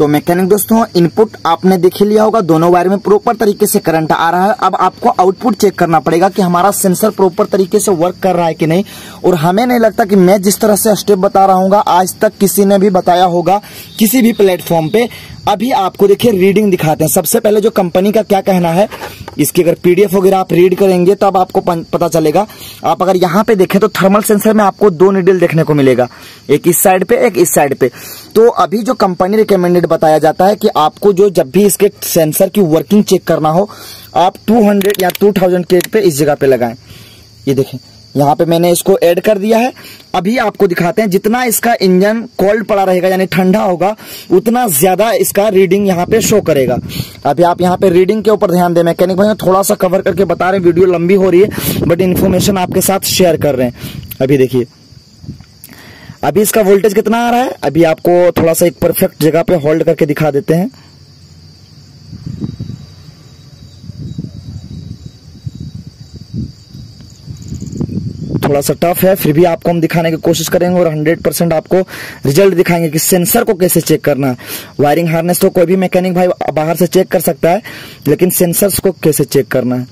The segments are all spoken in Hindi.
तो मैकेनिक दोस्तों, इनपुट आपने देख लिया होगा, दोनों वायर में प्रॉपर तरीके से करंट आ रहा है। अब आपको आउटपुट चेक करना पड़ेगा कि हमारा सेंसर प्रॉपर तरीके से वर्क कर रहा है कि नहीं। और हमें नहीं लगता कि मैं जिस तरह से स्टेप बता रहा हूँ आज तक किसी ने भी बताया होगा किसी भी प्लेटफॉर्म पे। अभी आपको देखिए रीडिंग दिखाते हैं। सबसे पहले जो कंपनी का क्या कहना है, इसकी अगर पीडीएफ वगैरह आप रीड करेंगे तब आपको पता चलेगा। आप अगर यहाँ पे देखें तो थर्मल सेंसर में आपको 2 नीडल देखने को मिलेगा, एक इस साइड पे एक इस साइड पे। तो अभी जो कंपनी रिकमेंडेड बताया जाता है कि आपको जो जब भी इसके सेंसर की वर्किंग चेक करना हो आप 200 या 2000 केट पे इस जगह पे लगाएं। ये देखें यहाँ पे मैंने इसको ऐड कर दिया है। अभी आपको दिखाते हैं, जितना इसका इंजन कोल्ड पड़ा रहेगा यानी ठंडा होगा उतना ज्यादा इसका रीडिंग यहाँ पे शो करेगा। अभी आप यहाँ पे रीडिंग के ऊपर ध्यान दें। मैकेनिक भाई थोड़ा सा कवर करके बता रहे हैं, वीडियो लंबी हो रही है बट इन्फॉर्मेशन आपके साथ शेयर कर रहे हैं। अभी देखिए अभी इसका वोल्टेज कितना आ रहा है। अभी आपको थोड़ा सा एक परफेक्ट जगह पे होल्ड करके दिखा देते हैं। थोड़ा सा टफ है, फिर भी आपको हम दिखाने की कोशिश करेंगे और 100% आपको रिजल्ट दिखाएंगे कि सेंसर को कैसे चेक करना है। वायरिंग हार्नेस तो कोई भी मैकेनिक भाई बाहर से चेक कर सकता है, लेकिन सेंसर्स को कैसे चेक करना है।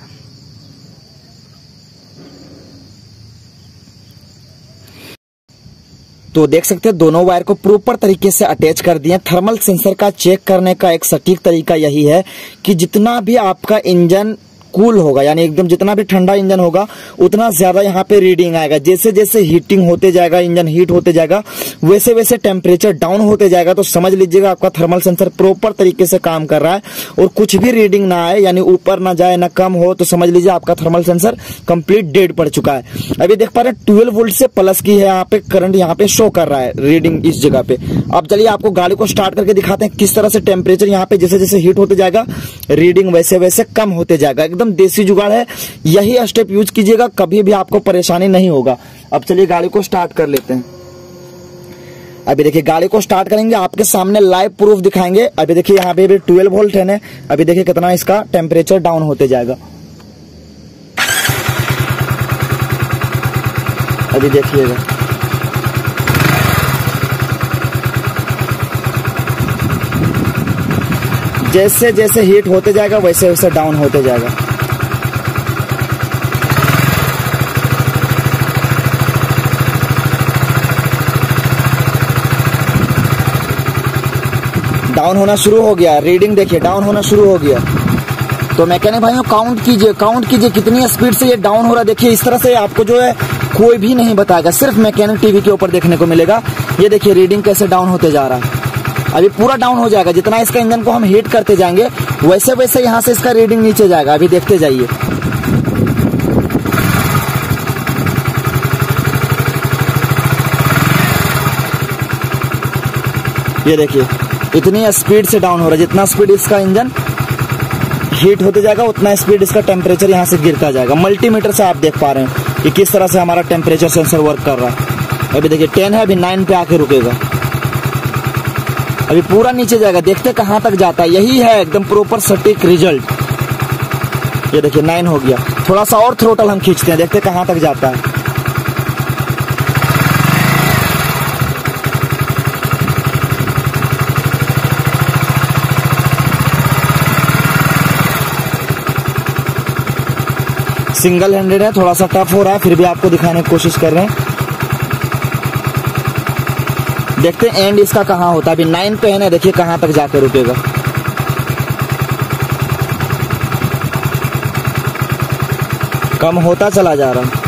तो देख सकते हैं दोनों वायर को प्रॉपर तरीके से अटैच कर दिए। थर्मल सेंसर का चेक करने का एक सटीक तरीका यही है कि जितना भी आपका इंजन कूल होगा यानी एकदम जितना भी ठंडा इंजन होगा उतना ज्यादा यहाँ पे रीडिंग आएगा। जैसे जैसे हीटिंग होते जाएगा, इंजन हीट होते जाएगा, वैसे वैसे टेम्परेचर डाउन होते जाएगा। तो समझ लीजिएगा आपका थर्मल सेंसर प्रॉपर तरीके से काम कर रहा है और कुछ भी रीडिंग ना आए यानी ऊपर ना जाए ना कम हो, तो समझ लीजिए आपका थर्मल सेंसर कंप्लीट डेड पड़ चुका है। अभी देख पा रहे हैं 12 वोल्ट से प्लस की है यहाँ पे करंट, यहाँ पे शो कर रहा है रीडिंग इस जगह पे। अब चलिए आपको गाड़ी को स्टार्ट करके दिखाते हैं किस तरह से टेम्परेचर यहाँ पे जैसे जैसे हीट होते जाएगा रीडिंग वैसे वैसे कम होते जाएगा। एकदम देसी जुगाड़ है, यही स्टेप यूज कीजिएगा, कभी भी आपको परेशानी नहीं होगा। अब चलिए गाड़ी को स्टार्ट कर लेते हैं। अभी देखिए गाड़ी को स्टार्ट करेंगे, आपके सामने लाइव प्रूफ दिखाएंगे। अभी देखिए यहाँ पे भी 12 वोल्ट है। अभी देखिए कितना इसका टेम्परेचर डाउन होते जाएगा। अभी देखिएगा जैसे जैसे हीट होते जाएगा वैसे वैसे डाउन होते जाएगा। डाउन होना शुरू हो गया, रीडिंग देखिए डाउन होना शुरू हो गया। तो मैकेनिक भाइयों काउंट कीजिए कितनी स्पीड से ये डाउन हो रहा है। देखिए इस तरह से आपको जो है कोई भी नहीं बताएगा, सिर्फ मैकेनिक टीवी के ऊपर देखने को मिलेगा। ये देखिए रीडिंग कैसे डाउन होते जा रहा है। अभी पूरा डाउन हो जाएगा, जितना इसका इंजन को हम हीट करते जाएंगे वैसे वैसे यहाँ से इसका रीडिंग नीचे जाएगा। अभी देखते जाइए। ये देखिए इतनी स्पीड से डाउन हो रहा है, जितना स्पीड इसका इंजन हीट होते जाएगा उतना स्पीड इसका टेम्परेचर यहाँ से गिरता जाएगा। मल्टीमीटर से आप देख पा रहे हैं कि किस तरह से हमारा टेम्परेचर सेंसर वर्क कर रहा है। अभी देखिए 10 है, अभी 9 पे आके रुकेगा। अभी पूरा नीचे जाएगा, देखते कहां तक जाता है। यही है एकदम प्रॉपर सटीक रिजल्ट। ये देखिए 9 हो गया। थोड़ा सा और थ्रोटल हम खींचते हैं, देखते कहां तक जाता है। सिंगल हैंडेड है, थोड़ा सा टफ हो रहा है, फिर भी आपको दिखाने की कोशिश कर रहे हैं। देखते हैं एंड इसका कहां होता है। अभी 9 पे है ना, देखिए कहां तक जाकर रुकेगा। कम होता चला जा रहा है।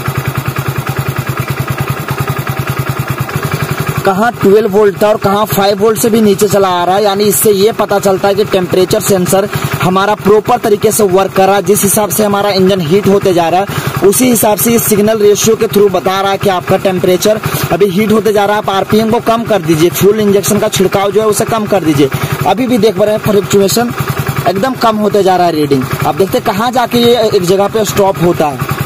कहां 12 वोल्ट था और कहां 5 वोल्ट से भी नीचे चला आ रहा है। यानी इससे ये पता चलता है कि टेम्परेचर सेंसर हमारा प्रॉपर तरीके से वर्क कर रहा है। जिस हिसाब से हमारा इंजन हीट होते जा रहा है उसी हिसाब से इस सिग्नल रेशियो के थ्रू बता रहा है कि आपका टेम्परेचर अभी हीट होते जा रहा है। आप आरपीएम को कम कर दीजिए, फ्यूल इंजेक्शन का छिड़काव जो है उसे कम कर दीजिए। अभी भी देख रहे हैं फ्लक्चुएशन एकदम कम होते जा रहा है रीडिंग। आप देखते कहां जाके ये एक जगह पे स्टॉप होता है।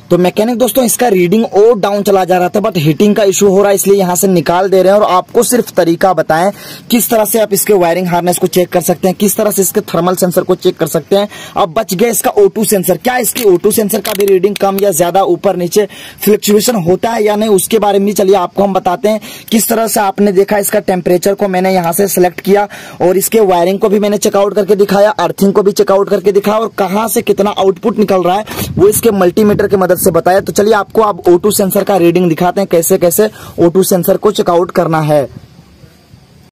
तो मैकेनिक दोस्तों इसका रीडिंग और डाउन चला जा रहा था, बट हीटिंग का इशू हो रहा है इसलिए यहाँ से निकाल दे रहे हैं और आपको सिर्फ तरीका बताएं किस तरह से आप इसके वायरिंग हार्नेस को चेक कर सकते हैं, किस तरह से इसके थर्मल सेंसर को चेक कर सकते हैं। अब बच गया इसका O2 सेंसर। क्या इसकी O2 सेंसर का भी रीडिंग कम या ज्यादा ऊपर नीचे फ्लक्चुएशन होता है या नहीं, उसके बारे में चलिए आपको हम बताते हैं। किस तरह से आपने देखा इसका टेम्परेचर को मैंने यहाँ से सिलेक्ट किया और इसके वायरिंग को भी मैंने चेकआउट करके दिखाया, अर्थिंग को भी चेकआउट करके दिखाया और कहाँ से कितना आउटपुट निकल रहा है वो इसके मल्टीमीटर की मदद से बताया। तो चलिए आपको अब O2 सेंसर का रीडिंग दिखाते हैं कैसे कैसे O2 सेंसर को चेकआउट करना है।